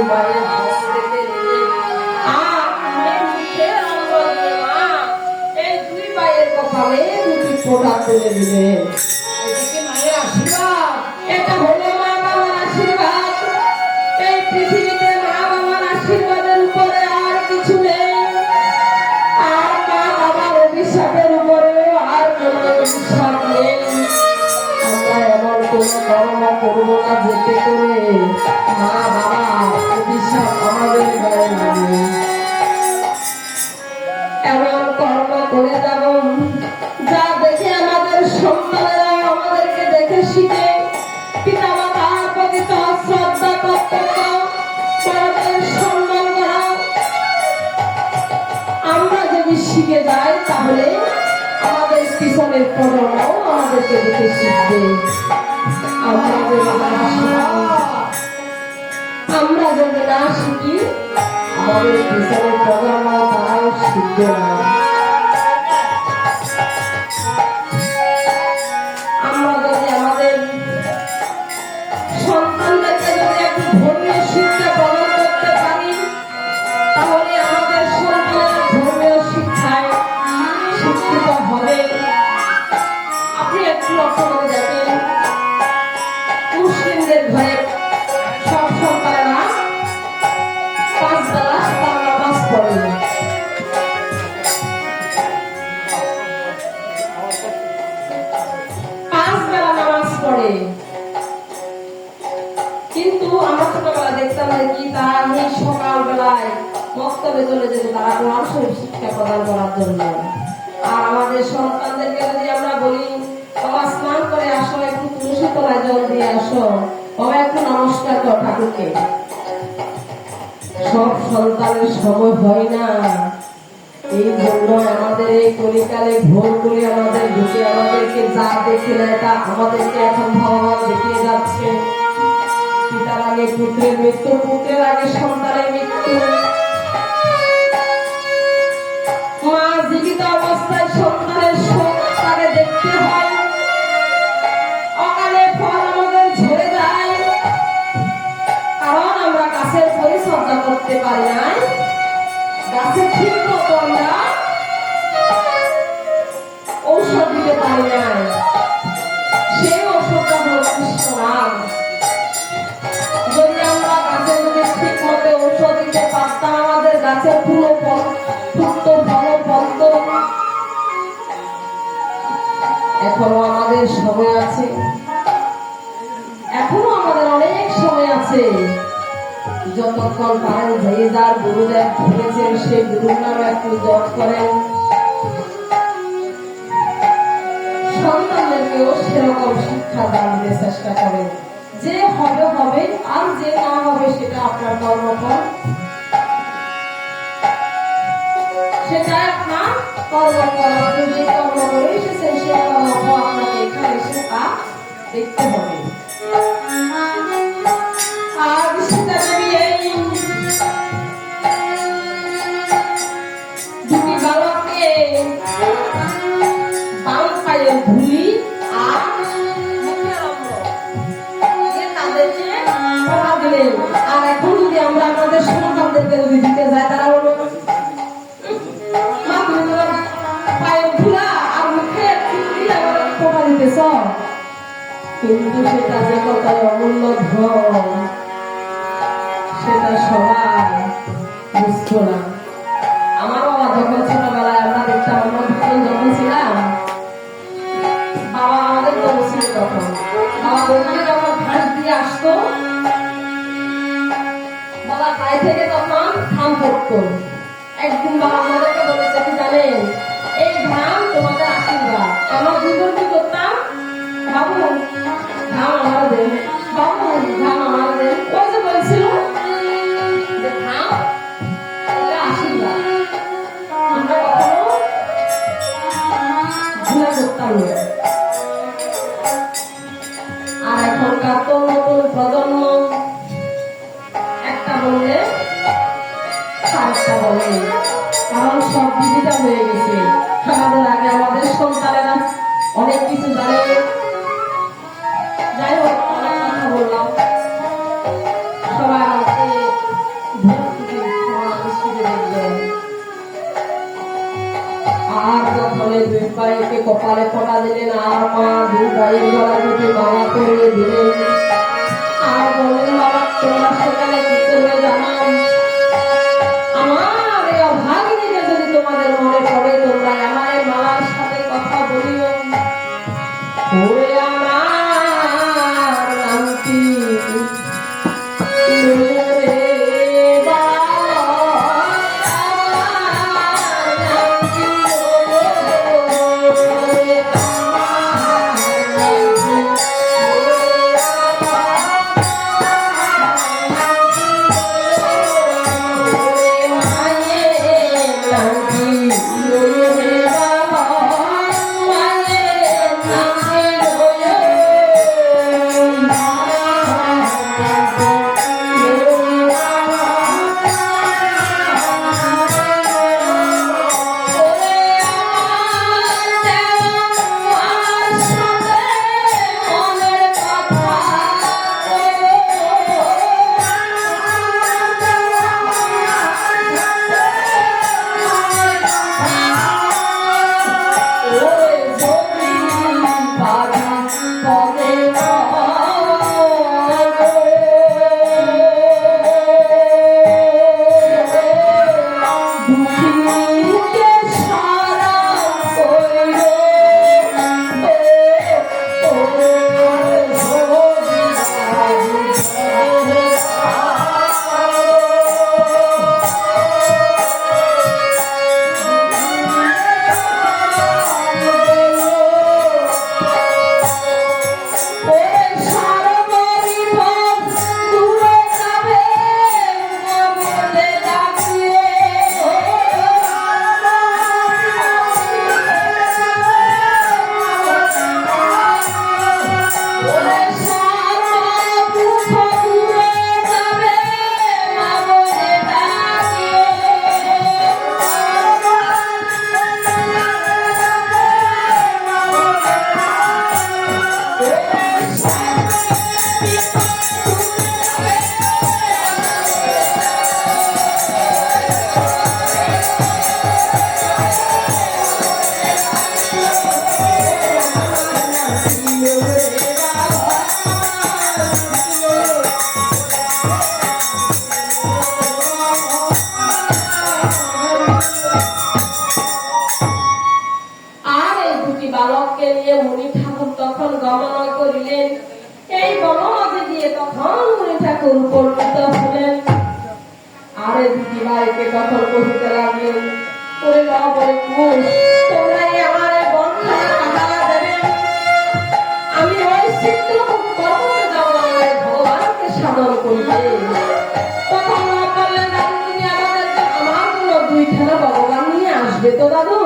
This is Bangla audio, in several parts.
মায়ের হাত থেকে নিয়ে এই দুই মায়ের কপালে দুটি ফোঁটা তুলে দিলেন। এটা কি মায়ের আশীর্বাদ? এটা হলো মা বাবার আশীর্বাদ। এই পৃথিবীতে মা বাবার আশীর্বাদের উপরে আর কিছু নেই, আর মা বাবার অভিশাপের উপরেও আর কোনো অভিশাপ নেই। আমরা এমন কোন কর্ম করবো না যেতে করে মা বাবা অভিশাপ আমাদের গায়ে লাগে। এমন কর্ম করে যাব যা দেখে আমাদের সন্তানেরা আমাদেরকে দেখে শিখে পিতা মাতার প্রতি শ্রদ্ধা কর্তব্য বড়দের সম্মান করা আমরা যদি শিখে যাই, তাহলে আমাদের পিছনের প্রজন্ম আমাদেরকে দেখে শিখবে। আমরা যদি না শিখি, আমাদের পিছনের প্রজন্ম তারাও শিখবে না। আমরা যদি আমাদের সন্তানদেরকে যদি একটু ধর্মীয় শিক্ষা প্রদান করতে পারি, তাহলে আমাদের সন্তানেরা ধর্মীয় শিক্ষায় শিক্ষিত হবে। আপনি একটু লক্ষ্য করে দেখেন, মুসলিমদের ঘরে সব সন্তানেরা 5 বেলা তারা নামাজ পড়ে। 5 বেলা নামাজ পড়ে, কিন্তু আমরা ছোটবেলা দেখতাম কি তারা এই সকালবেলায় মক্তবে চলে যেত তারা কোরআন শরীফ শিক্ষা প্রদান করার জন্য। আর আমাদের সন্তানদেরকে যদি আমরা বলি বাবা স্নান করে আসো, একটু তুলসী তলায় জল দিয়ে আসো, বাবা একটু নমস্কার কর ঠাকুরকে, সব সন্তানের সময় হয় না। এই জন্য আমাদের এই কলিকালে ভোর করে আমাদের ঢুকে আমাদেরকে যা দেখে নেয় তা আমাদেরকে এখন ভগবান দেখিয়ে যাচ্ছে। পিতার আগে পুত্রের মৃত্যু, পুত্রের আগে সন্তানের মৃত্যু। মা জীবিত অবস্থায় সন্তানের শোক তাকে দেখতে হয়, অকালে ফল আমাদের ঝরে যায়, কারণ আমরা গাছের পরিচর্যা করতে পারি নাই, গাছে ঠিক মতো আমরা ঔষধ দিতে পারি নাই। সেই ঔষধটা হল কৃষ্ণ নাম। যদি আমরা গাছে যদি ঠিক মতো ঔষধ দিতে পারতাম, আমাদের গাছের ফুল ফুটতো, ফল ফলত। এখনো আমাদের সময় আছে, এখনো আমাদের অনেক সময় আছে। যতক্ষণ পারেন যে যার গুরুদেব ধরেছেন সেই গুরুর নামে একটু জপ করেন। সন্তানদেরকেও সেরকম শিক্ষা দান দিতে চেষ্টা করেন। যে হবে হবে, আর যে না হবে সেটা আপনার কর্মফল, সেটা আপনার কর্মফল। আপনি যে কর্ম করে এসেছেন সেই কর্মফল আপনাকে এখানে এসে তা দেখতে হবে। আর সীতা দেবী এই দুটি বালককে বাম পায়ের ধুলি আর মুখের অম্ল তাদেরকে পড়া দিলেন। আর এখন যদি আমরা আমাদের সন্তানদেরকে যদি দিতে যাই, তারা বলবো মা তুমি তোমার পায়ের ধুলা আর মুখের পড়া দিতেছ, কিন্তু সেটা যে কত অমূল্য ধন সেটা সবাই বুঝতো না। আমার বাবা যখন ছোটবেলায় আমরা দেখতাম, আমরা দুজন যখন ছিলাম, বাবা আমাদের বড় ছিল তখন, বাবা দোকানে যখন ঘাস দিয়ে আসতো, বাবা গায়ে থেকে তখন ধান পড়তো। একদিন বাবা আমাদেরকে বলেছে কি জানেন, এই ধান তোমাদের আশীর্বাদ। আমরা দুজন কি করতাম, বাবু ধান আমার দেন, বাবু ধান আমার দেন। ওই যে বলছিল যে ধান এটা আশীর্বাদ, আমরা কখনো ভুলে করতাম না। আর এখনকার তো নতুন প্রজন্ম একটা বললে আরেকটা বলে, কারণ সব ডিজিটাল হয়ে গেছে। আমাদের আগে আমাদের সন্তানেরা অনেক কিছু জানে। যাই হোক, অনেক কথা বললাম। সবাই আমাকে কপালে ফোঁটা দিলেন আর মা দুই ভাইয়ের গলা দুটি মালা পরিয়ে দিলেন আর বললেন বাবা তোমরা সেখানে কি করবে জানাও আমার এই অভাগিনীকে যদি তোমাদের মনে পড়ে তোমরা আমার এই মালার সাথে কথা বলিও ওরে আমার নাম কি বালককে নিয়ে মুনি ঠাকুর তখন গমন করিলেন এই বনমাঝে দিয়ে তখন মুনি ঠাকুর উপনীত হলেন আরে দুটি ভাইকে তখন কহিতে লাগলেন ওরে বাবা বলে তোমরা আমার বনখানা কাটালা দেবেন আমি ওই চিত্রকূট পর্বতে যাব আমার ভগবানকে সাধন করিতে তখন বললেন দাদু তুমি আমাদের আমার জন্য দুইখানা ভগবান নিয়ে আসবে তো দাদু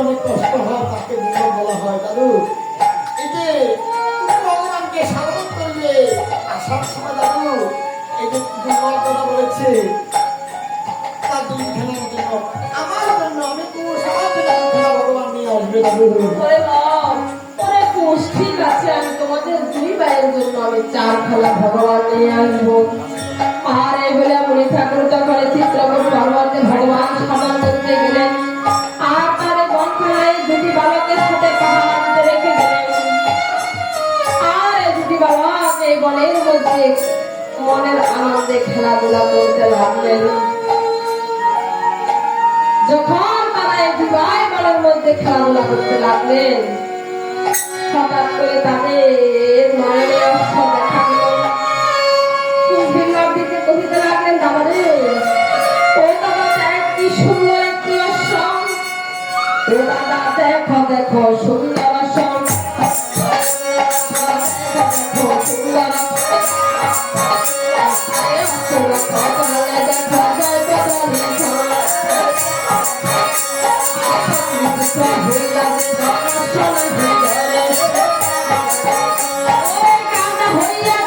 অনেক কষ্ট হয় তাকে দুর্লভ বলা হয় দাদু এই যে ভগবানকে সাধন করলে আসার সময় দাদু এই যে দুর্বল কথা বলেছে তার দুইখানার জন্য আমার জন্য আমি ভগবান নিয়ে আসবে দাদু ঠিক আছে আমি তোমাদের দুই ভাইয়ের জন্য আমি 4 খেলা ভগবান নিয়ে আসবো আর এই বলে মুনি ঠাকুর তখন চিত্রকূট পর্বতে ভগবান সাধন করতে গেলেন আর তার বনখানায় দুটি বালকের সাথে পাহাড় দিতে রেখে গেলেন আর এই দুটি বালক এই বনের মধ্যে মনের আনন্দে খেলাধুলা করতে লাগলেন যখন তারা এই দুই ভাই বনের মধ্যে খেলাধুলা করতে লাগলেন হঠাৎ করে তাদের নয়নে অস্ত্র দেখা গেল কুম্ভীর দিকে কহিতে লাগলেন দাদা রে ও দাদা দেখ কি সুন্দর একটি অসম ও দাদা দেখো দেখো সুন্দর অসম হইয়া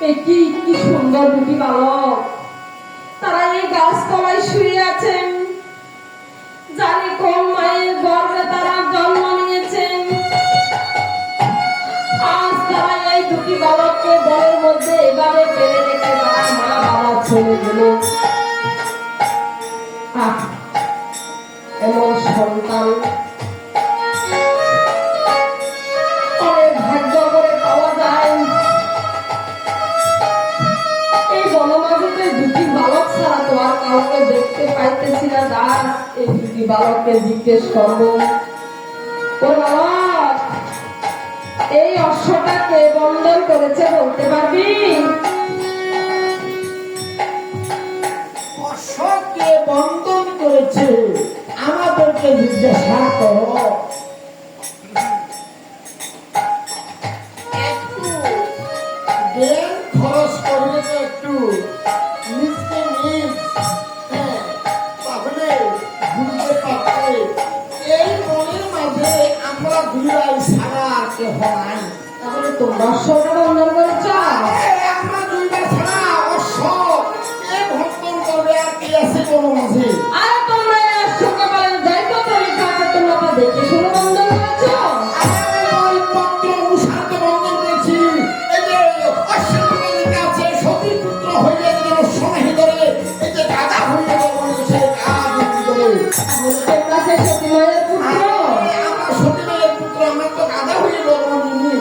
এই কি কি সুন্দর দুটি বালক, তারা এই গাছতলায় শুয়ে আছেন। জানি কোন মায়ের গর্ভে তারা জন্ম নিয়েছেন। আজ তারা এই দুটি বালককে ঘরের মধ্যে এভাবে ফেলে রেখে তারা মা বাবা চলে গেল। এমন সন্তান অনেক ভাগ্য করে পাওয়া যায়। এই বনমাঝিতে দুটি বালক ছাড়া তো আর কাউকে দেখতে পাইতেছি না। দাস এই দুটি বালককে জিজ্ঞেস করবো, ও বালক, এই অশ্বটাকে বন্ধন করেছে বলতে পারবি? অশ্বকে বন্ধন করেছে আমাদেরকে জিজ্ঞাসা করো। একটু জ্ঞান খরচ করলে তো একটু নিজকে নিজ, তাহলে বুঝতে পারবে এই মনের মাঝে আমরা দুই ছাড়া আর কেহ নাই। তাহলে তোমরা অশ্বটা বন্ধন করেছ? আমরা দুইটা ছাড়া অশ্ব কে বন্ধন করবে আর কি আছে কোনো মাঝে? আর তোমরা এই অশ্বকে বলেন যাইতো তো লেখা আছে, তোমরা তা দেখে শুনে বন্ধন করেছ? আমি ওই পত্র অনুসারে বন্ধন করেছি। এই যে অশ্বের উপরে লেখা আছে সতীর পুত্র হইলে যেন সমাহি ধরে, এই যে দাদা হইলে বলবো সে কাজ করে। তোমরা সেই সতী মায়ের পুত্র? আমরা সতী মায়ের পুত্র, আমরা তো দাদা হইলে বলবো নিনি।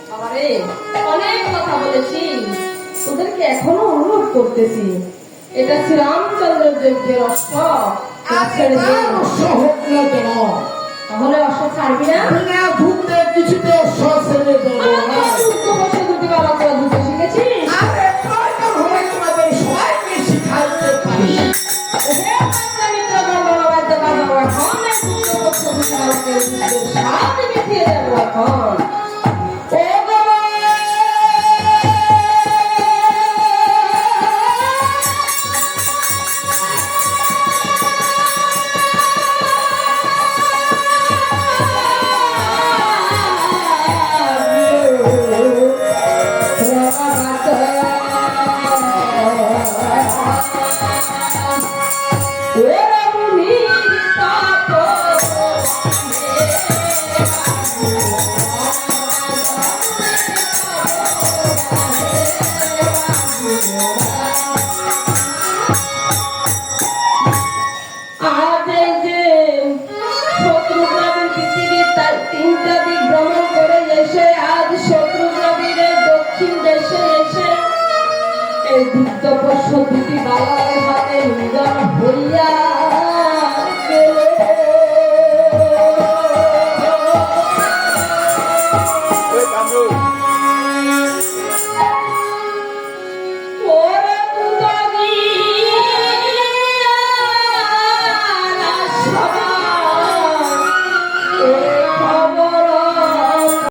বাবারে, অনেক কথা বলেছি, তোদেরকে এখনো অনুরোধ করতেছি, এটা শ্রীরামচন্দ্রের যজ্ঞের অস্ত্র, আর ছেড়ে দে। অশ্ব হোক না কেন, তাহলে অস্ত্র ছাড়বি না? বিনা ধুতে কিছুতে অশ্ব ছেড়ে দেবো না। বসে দুটি বালকরা ধুতে শিখেছিস? আরে প্রয়োজন হলে তোমাদের সবাইকে শিখাইতে পারি। হে বাচ্চা মিত্রগণ, বাবা বাচ্চা বাবা, এখন এই দুটো বছর দুটি বালকের যুদ্ধের স্বাদ মিটিয়ে দেবো এখন। ও বাবা! আজ এই যে শত্রুদ্রাবিড় পৃথিবীর তার তিনটা দিক ভ্রমণ করে এসে আজ শত্রুদ্রাবিড়ের দক্ষিণ দেশে এসে এই দুর্দপস্য দুটি বালকের হাতে নিধন হইয়া